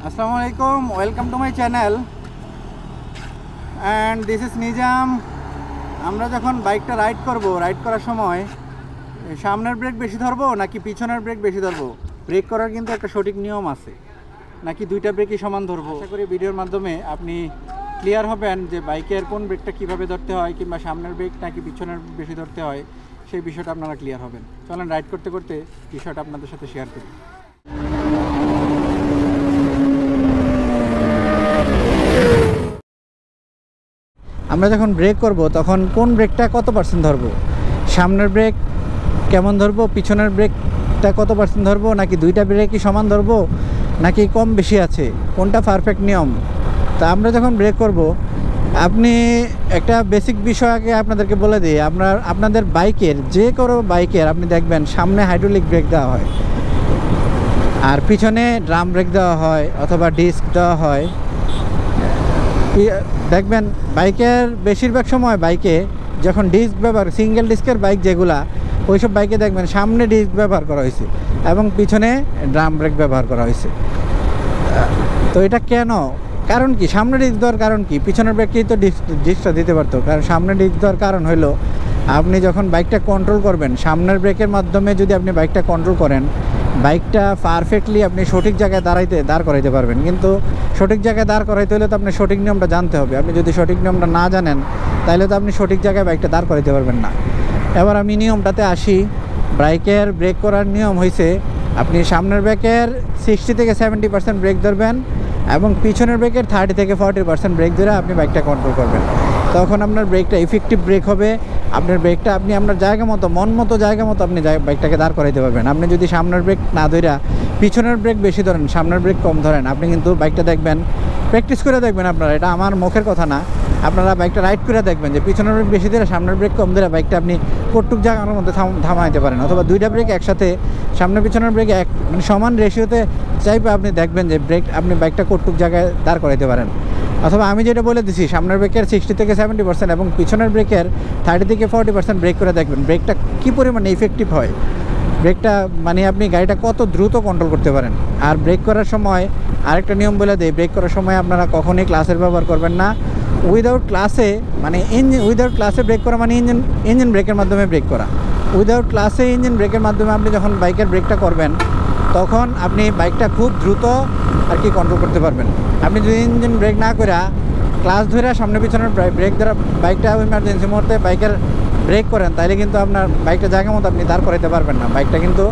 Assalamu alaikum, welcome to my channel and this is Nizam। আমরা যখন বাইকটা ride করার সময় সামনের ব্রেক বেশি ধরবো নাকি পিছনের ব্রেক বেশি ধরবো, ব্রেক করার কিন্তু একটা সঠিক নিয়ম আছে, নাকি দুইটা ব্রেকই সমান ধরবো। আশা করি ভিডিওর মাধ্যমে আপনি ক্লিয়ার হবেন যে বাইকের কোন ব্রেকটা কীভাবে ধরতে হয়, কিংবা সামনের ব্রেক নাকি পিছনের বেশি ধরতে হয়, সেই বিষয়টা আপনারা ক্লিয়ার হবেন। চলেন রাইড করতে করতে বিষয়টা আপনাদের সাথে শেয়ার করি। আমরা যখন ব্রেক করব তখন কোন ব্রেকটা কত পার্সেন্ট ধরবো, সামনের ব্রেক কেমন ধরবো, পিছনের ব্রেকটা কত পার্সেন্ট ধরবো, নাকি দুইটা ব্রেকই সমান ধরবো, নাকি কম বেশি আছে, কোনটা পারফেক্ট নিয়ম। তা আমরা যখন ব্রেক করব, আপনি একটা বেসিক বিষয় আগে আপনাদেরকে বলে দিই। আপনাদের বাইকের যে কোনো বাইকের আপনি দেখবেন সামনে হাইড্রোলিক ব্রেক দেওয়া হয় আর পিছনে ড্রাম ব্রেক দেওয়া হয় অথবা ডিস্ক দেওয়া হয়। দেখবেন বাইকের বেশিরভাগ সময় বাইকে যখন ডিস্ক ব্যবহার, সিঙ্গেল ডিস্কের বাইক যেগুলা, ওইসব বাইকে দেখবেন সামনে ডিস্ক ব্যবহার করা হয়েছে এবং পিছনে ড্রাম ব্রেক ব্যবহার করা হয়েছে। তো এটা কেন, কারণ কি, সামনে ডিস্ক দেওয়ার কারণ কি, পিছনের ব্রেককেই তো ডিস্কটা দিতে পারতো। কারণ সামনে ডিস্ক দেওয়ার কারণ হলো আপনি যখন বাইকটা কন্ট্রোল করবেন, সামনের ব্রেকের মাধ্যমে যদি আপনি বাইকটা কন্ট্রোল করেন, বাইকটা পারফেক্টলি আপনি সঠিক জায়গায় দাঁড় করাইতে পারবেন। কিন্তু সঠিক জায়গায় দাঁড় করাইতে হলে তো আপনি সঠিক নিয়মটা জানতে হবে। আপনি যদি সঠিক নিয়মটা না জানেন তাহলে তো আপনি সঠিক জায়গায় বাইকটা দাঁড় করাইতে পারবেন না। এবার আমি নিয়মটাতে আসি। বাইকের ব্রেক করার নিয়ম হয়েছে আপনি সামনের ব্রেকের 60 থেকে 70% ব্রেক ধরবেন এবং পিছনের ব্রেকের 30 থেকে 40% ব্রেক ধরে আপনি বাইকটা কন্ট্রোল করবেন। তখন আপনার ব্রেকটা ইফেক্টিভ ব্রেক হবে। আপনার ব্রেকটা আপনি আপনার জায়গা মতো, মন মতো জায়গা মতো আপনি বাইকটাকে দাঁড় করাইতে পারবেন। আপনি যদি সামনের ব্রেক না ধরে পিছনের ব্রেক বেশি ধরেন, সামনের ব্রেক কম ধরেন, আপনি কিন্তু বাইকটা দেখবেন, প্র্যাকটিস করে দেখবেন আপনারা, এটা আমার মুখের কথা না, আপনারা বাইকটা রাইড করে দেখবেন যে পিছনের ব্রেক বেশি ধরে সামনের ব্রেক কম ধরে বাইকটা আপনি কতটুক জায়গার মধ্যে থামাইতে পারেন। অথবা দুইটা ব্রেক একসাথে, সামনে পিছনের ব্রেক মানে সমান রেশিওতে চাইবে, আপনি দেখবেন যে আপনি বাইকটা কতটুক জায়গায় দাঁড় করাইতে পারেন। অথবা আমি যেটা বলে দিছি, সামনের ব্রেকের 60 থেকে 70% এবং পিছনের ব্রেকের 30 থেকে 40% ব্রেক করে দেখবেন ব্রেকটা কী পরিমাণে ইফেক্টিভ হয়, ব্রেকটা মানে আপনি গাড়িটা কত দ্রুত কন্ট্রোল করতে পারেন। আর ব্রেক করার সময় আরেকটা নিয়ম বলে দেয়, ব্রেক করার সময় আপনারা কখনোই ক্লাসের ব্যবহার করবেন না। উইদাউট ক্লাসে মানে উইদাউট ক্লাসে ব্রেক করা মানে ইঞ্জিন ব্রেকের মাধ্যমে ব্রেক করা। উইদাউট ক্লাসে ইঞ্জিন ব্রেকের মাধ্যমে আপনি যখন বাইকের ব্রেকটা করবেন তখন আপনি বাইকটা খুব দ্রুত আর কি কন্ট্রোল করতে পারবেন। আপনি যদি ইঞ্জিন ব্রেক না করে ক্লাস ধরে সামনে পিছনের ব্রেক দ্বারা বাইকটা ইমার্জেন্সি মুহূর্তে বাইকের ব্রেক করেন, তাইলে কিন্তু আপনার বাইকটা জায়গা মতো আপনি দাঁড় করাইতে পারবেন না। বাইকটা কিন্তু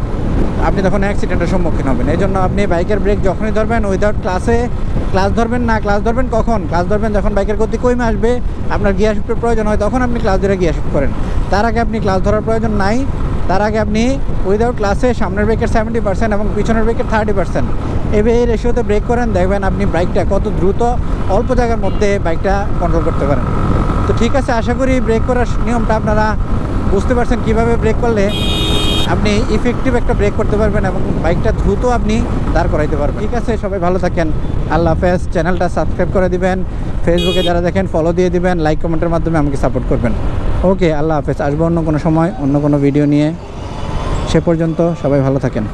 আপনি তখন অ্যাক্সিডেন্টের সম্মুখীন হবেন। এই জন্য আপনি বাইকের ব্রেক যখনই ধরবেন উইদাউট ক্লাস ধরবেন না। ক্লাস ধরবেন কখন? ক্লাস ধরবেন যখন বাইকের গতি কমে আসবে, আপনার গিয়ার শিফটের প্রয়োজন হয়, তখন আপনি ক্লাস ধরে গিয়ার শিফট করেন। তার আগে আপনি ক্লাস ধরার প্রয়োজন নাই। তার আগে আপনি উইদাউট ক্লাসে সামনের ব্রেকের 70% এবং পিছনের ব্রেকের 30% এই রেশিওতে ব্রেক করেন, দেখবেন আপনি বাইকটা কত দ্রুত অল্প জায়গার মধ্যে বাইকটা কন্ট্রোল করতে পারেন। তো ঠিক আছে, আশা করি ব্রেক করার নিয়মটা আপনারা বুঝতে পারছেন, কীভাবে ব্রেক করলে আপনি ইফেক্টিভ একটা ব্রেক করতে পারবেন এবং বাইকটা দ্রুত আপনি দাঁড় করাইতে পারবেন। ঠিক আছে, সবাই ভালো থাকেন, আল্লাহ হাফেজ। চ্যানেলটা সাবস্ক্রাইব করে দিবেন, ফেসবুকে যারা দেখেন ফলো দিয়ে দিবেন, লাইক কমেন্টের মাধ্যমে আমাকে সাপোর্ট করবেন। ওকে, আল্লাহ হাফেজ। আসবো অন্য কোনো সময় অন্য কোনো ভিডিও নিয়ে। সে পর্যন্ত সবাই ভালো থাকেন।